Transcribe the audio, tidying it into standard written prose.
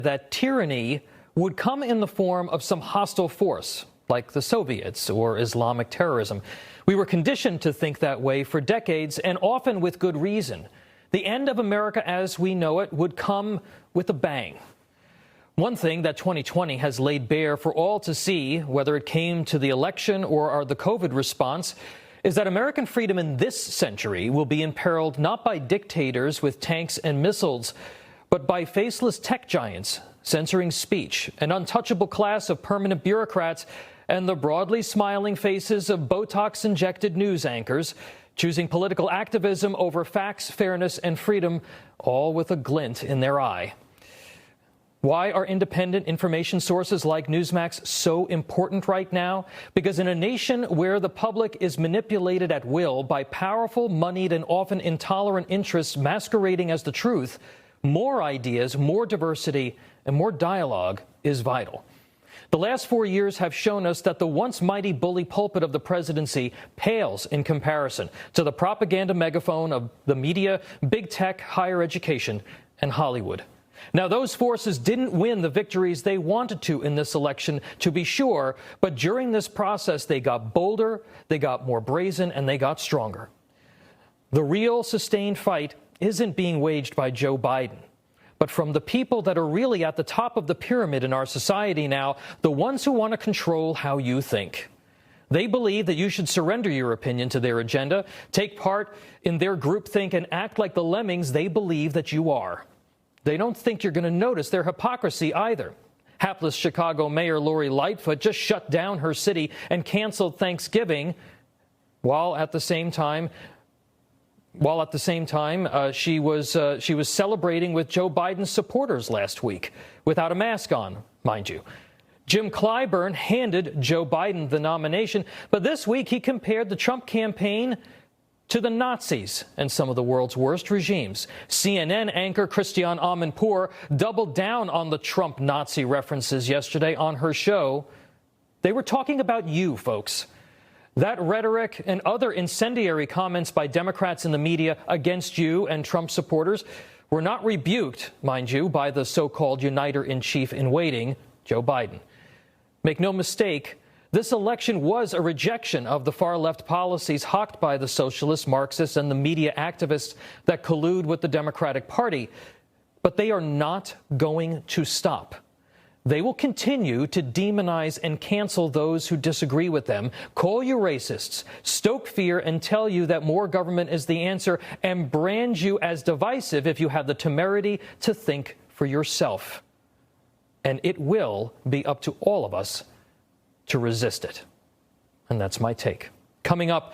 that tyranny would come in the form of some hostile force, like the Soviets or Islamic terrorism. We were conditioned to think that way for decades, and often with good reason. The end of America as we know it would come with a bang. One thing that 2020 has laid bare for all to see, whether it came to the election or the COVID response, is that American freedom in this century will be imperiled not by dictators with tanks and missiles, but by faceless tech giants censoring speech, an untouchable class of permanent bureaucrats, and the broadly smiling faces of Botox-injected news anchors, choosing political activism over facts, fairness, and freedom, all with a glint in their eye. Why are independent information sources like Newsmax so important right now? Because in a nation where the public is manipulated at will by powerful, moneyed, and often intolerant interests masquerading as the truth, more ideas, more diversity, and more dialogue is vital. The last 4 years have shown us that the once mighty bully pulpit of the presidency pales in comparison to the propaganda megaphone of the media, big tech, higher education, and Hollywood. Now, those forces didn't win the victories they wanted to in this election, to be sure, but during this process, they got bolder, they got more brazen, and they got stronger. The real sustained fight isn't being waged by Joe Biden, but from the people that are really at the top of the pyramid in our society now, the ones who want to control how you think. They believe that you should surrender your opinion to their agenda, take part in their groupthink, and act like the lemmings they believe that you are. They don't think you're going to notice their hypocrisy either. Hapless Chicago Mayor Lori Lightfoot just shut down her city and canceled Thanksgiving, while at the same time she was celebrating with Joe Biden's supporters last week without a mask on, mind you. Jim Clyburn handed Joe Biden the nomination, but this week he compared the Trump campaign to the Nazis and some of the world's worst regimes. CNN anchor Christiane Amanpour doubled down on the Trump Nazi references yesterday on her show. They were talking about you, folks. That rhetoric and other incendiary comments by Democrats in the media against you and Trump supporters were not rebuked, mind you, by the so-called uniter-in-chief-in-waiting, Joe Biden. Make no mistake, this election was a rejection of the far-left policies hawked by the socialists, Marxists, and the media activists that collude with the Democratic Party. But they are not going to stop. They will continue to demonize and cancel those who disagree with them, call you racists, stoke fear, and tell you that more government is the answer, and brand you as divisive if you have the temerity to think for yourself. And it will be up to all of us to resist it. And that's my take. Coming up,